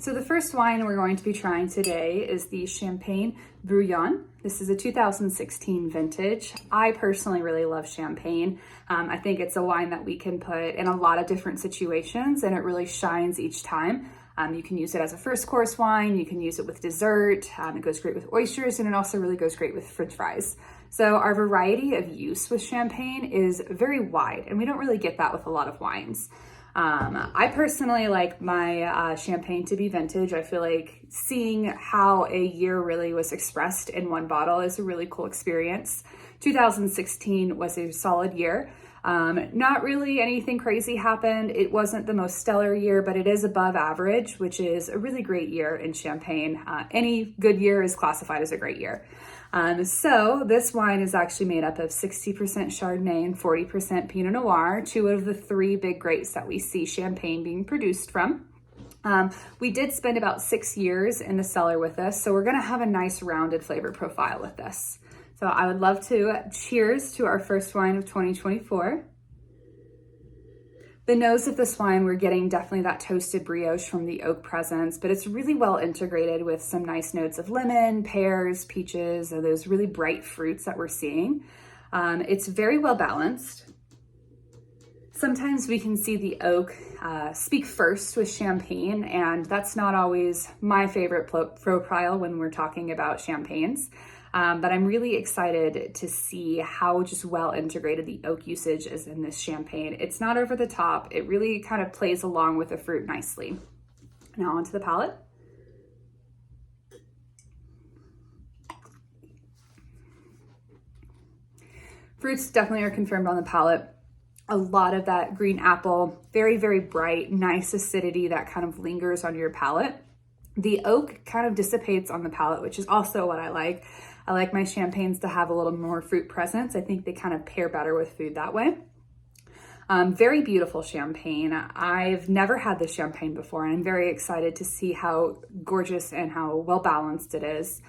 So the first wine we're going to be trying today is the Champagne Brugnon. This is a 2016 vintage. I personally really love champagne. I think it's a wine that we can put in a lot of different situations and it really shines each time. You can use it as a first course wine, you can use it with dessert, it goes great with oysters, and it also really goes great with french fries. So our variety of use with champagne is very wide, and we don't really get that with a lot of wines. I personally like my champagne to be vintage. I feel like seeing how a year really was expressed in one bottle is a really cool experience. 2016 was a solid year. Not really anything crazy happened. It wasn't the most stellar year, but it is above average, which is a really great year in champagne. Any good year is classified as a great year. So this wine is actually made up of 60% Chardonnay and 40% Pinot Noir, two of the three big grapes that we see champagne being produced from. We did spend about 6 years in the cellar with this, so we're gonna have a nice rounded flavor profile with this. So I would love to cheers to our first wine of 2024. The nose of this wine, we're getting definitely that toasted brioche from the oak presence, but it's really well integrated with some nice notes of lemon, pears, peaches, and those really bright fruits that we're seeing. It's very well balanced. Sometimes we can see the oak speak first with champagne, and that's not always my favorite profile when we're talking about champagnes. But I'm really excited to see how just well integrated the oak usage is in this champagne. It's not over the top. It really kind of plays along with the fruit nicely. Now onto the palate. Fruits definitely are confirmed on the palate. A lot of that green apple, very, very bright, nice acidity that kind of lingers on your palate. The oak kind of dissipates on the palate, which is also what I like. I like my champagnes to have a little more fruit presence. I think they kind of pair better with food that way. Very beautiful champagne. I've never had this champagne before, and I'm very excited to see how gorgeous and how well balanced it is.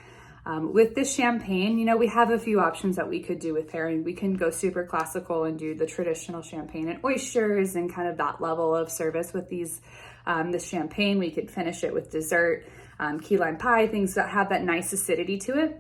With this champagne, you know, we have a few options that we could do with pairing. We can go super classical and do the traditional champagne and oysters and kind of that level of service with this champagne. We could finish it with dessert, key lime pie, things that have that nice acidity to it.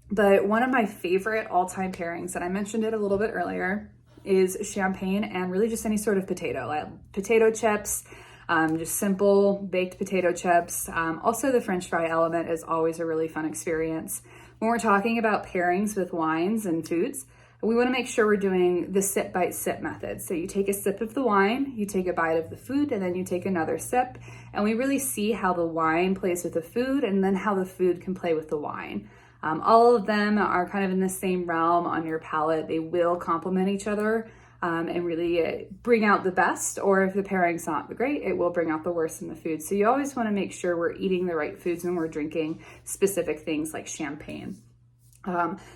But one of my favorite all-time pairings, and I mentioned it a little bit earlier, is champagne and really just any sort of potato. I have potato chips, just simple baked potato chips. Also the French fry element is always a really fun experience. When we're talking about pairings with wines and foods, we want to make sure we're doing the sip, bite, sip method. So you take a sip of the wine, you take a bite of the food, and then you take another sip. And we really see how the wine plays with the food and then how the food can play with the wine. All of them are kind of in the same realm on your palate. They will complement each other and really bring out the best, or if the pairing's not great, it will bring out the worst in the food. So you always want to make sure we're eating the right foods when we're drinking specific things like champagne.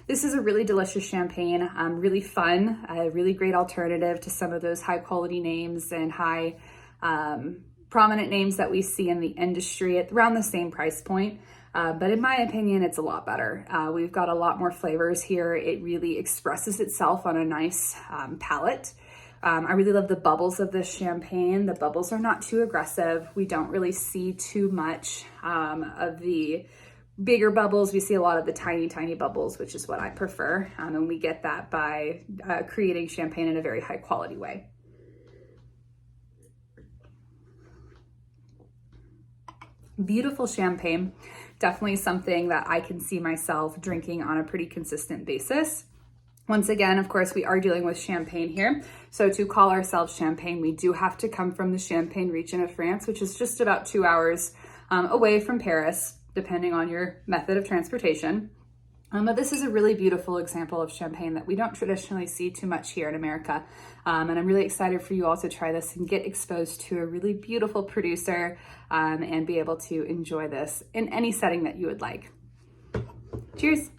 This is a really delicious champagne, really fun, a really great alternative to some of those high quality names and high prominent names that we see in the industry at around the same price point. But in my opinion, it's a lot better. We've got a lot more flavors here. It really expresses itself on a nice palate. I really love the bubbles of this champagne. The bubbles are not too aggressive. We don't really see too much of the bigger bubbles. We see a lot of the tiny, tiny bubbles, which is what I prefer. And we get that by creating champagne in a very high quality way. Beautiful champagne. Definitely something that I can see myself drinking on a pretty consistent basis. Once again, of course, we are dealing with champagne here. So to call ourselves champagne, we do have to come from the Champagne region of France, which is just about 2 hours away from Paris, depending on your method of transportation. But this is a really beautiful example of champagne that we don't traditionally see too much here in America. And I'm really excited for you all to try this and get exposed to a really beautiful producer and be able to enjoy this in any setting that you would like. Cheers.